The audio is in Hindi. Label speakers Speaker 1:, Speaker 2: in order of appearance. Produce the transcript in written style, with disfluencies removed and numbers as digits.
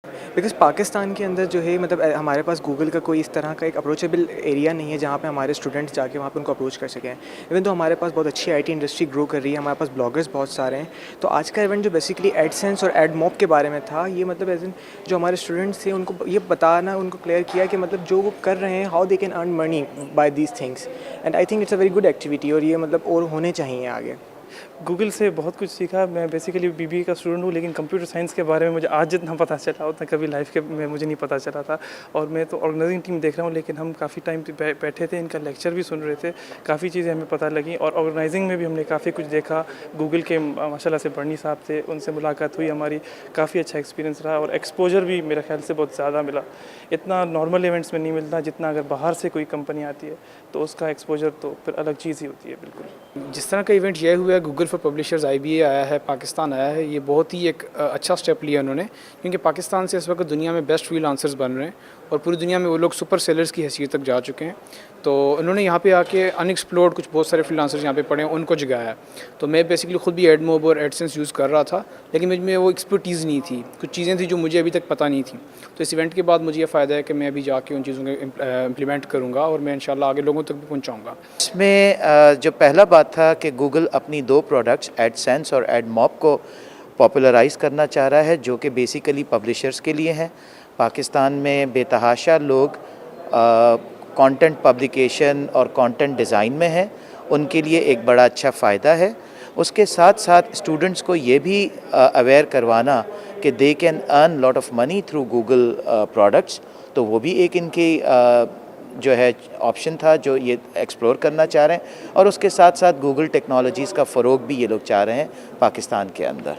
Speaker 1: बिकॉज़ पाकिस्तान के अंदर जो है मतलब हमारे पास गूगल का कोई इस तरह का एक अप्रोचेबल एरिया नहीं है जहाँ पे हमारे स्टूडेंट्स जाके वहाँ पे उनको अप्रोच कर सकें। इवन तो हमारे पास बहुत अच्छी आईटी इंडस्ट्री ग्रो कर रही है, हमारे पास ब्लॉगर्स बहुत सारे हैं। तो आज का इवेंट जो बेसिकली एडसेंस और एडमॉब के बारे में था, ये मतलब एज़ इन जो हमारे स्टूडेंट्स थे उनको ये बताना, उनको क्लियर किया कि मतलब जो वो कर रहे हैं, how they can earn money by these things. And I think it's a very good activity और ये मतलब और होने चाहिए आगे।
Speaker 2: गूगल से बहुत कुछ सीखा। मैं बेसिकली बीबीए का स्टूडेंट हूँ, लेकिन कंप्यूटर साइंस के बारे में मुझे आज जितना पता चला उतना कभी लाइफ के में मुझे नहीं पता चला था। और मैं तो ऑर्गेनाइजिंग टीम देख रहा हूँ, लेकिन हम काफ़ी टाइम बैठे थे, इनका लेक्चर भी सुन रहे थे, काफ़ी चीज़ें हमें पता लगी और ऑर्गेनाइजिंग में भी हमने काफ़ी कुछ देखा। गूगल के माशाल्लाह से बर्नी साहब थे, उनसे मुलाकात हुई हमारी, काफ़ी अच्छा एक्सपीरियंस रहा और एक्सपोजर भी मेरे ख्याल से बहुत ज़्यादा मिला। इतना नॉर्मल इवेंट्स में नहीं मिलता जितना अगर बाहर से कोई कंपनी आती है तो उसका एक्सपोजर तो फिर अलग चीज़ ही होती है। बिल्कुल
Speaker 3: जिस तरह का इवेंट ये हुआ है, गूगल फॉर पब्लिशर्स IBA आया है, पाकिस्तान आया है, ये बहुत ही एक अच्छा स्टेप लिया उन्होंने, क्योंकि पाकिस्तान से इस वक्त दुनिया में बेस्ट फ्रीलांसर्स बन रहे हैं और पूरी दुनिया में वो लोग सुपर सेलर्स की हैसियत तक जा चुके हैं। तो उन्होंने यहाँ पे आके अनएक्सप्लोर्ड कुछ बहुत सारे फ्रीलांसर्स यहाँ पे पड़े हैं, उनको जगाया। तो मैं बेसिकली खुद भी एडमोब और एडसेंस यूज़ कर रहा था, लेकिन मुझ में वो एक्सपर्टीज़ नहीं थी, कुछ चीज़ें थी जो मुझे अभी तक पता नहीं थी। तो इस इवेंट के बाद मुझे ये फ़ायदा है कि मैं अभी जाके उन चीज़ों को इम्प्लीमेंट करूँगा और मैं इंशाल्लाह आगे लोगों तक भी पहुँचाऊँगा।
Speaker 4: इसमें जो पहला बात था कि गूगल अपनी दो प्रोडक्ट्स एडसेंस और एडमॉब को पॉपुलराइज़ करना चाह रहा है, जो कि बेसिकली पब्लिशर्स के लिए हैं। पाकिस्तान में बेतहाशा लोग कंटेंट पब्लिकेशन और कंटेंट डिज़ाइन में हैं, उनके लिए एक बड़ा अच्छा फ़ायदा है। उसके साथ साथ स्टूडेंट्स को ये भी अवेयर करवाना कि they can earn lot of money through Google products, तो वो भी एक इनकी जो है ऑप्शन था जो ये एक्सप्लोर करना चाह रहे हैं। और उसके साथ साथ गूगल टेक्नोलॉजीज़ का फ़रोग भी ये लोग चाह रहे हैं पाकिस्तान के अंदर।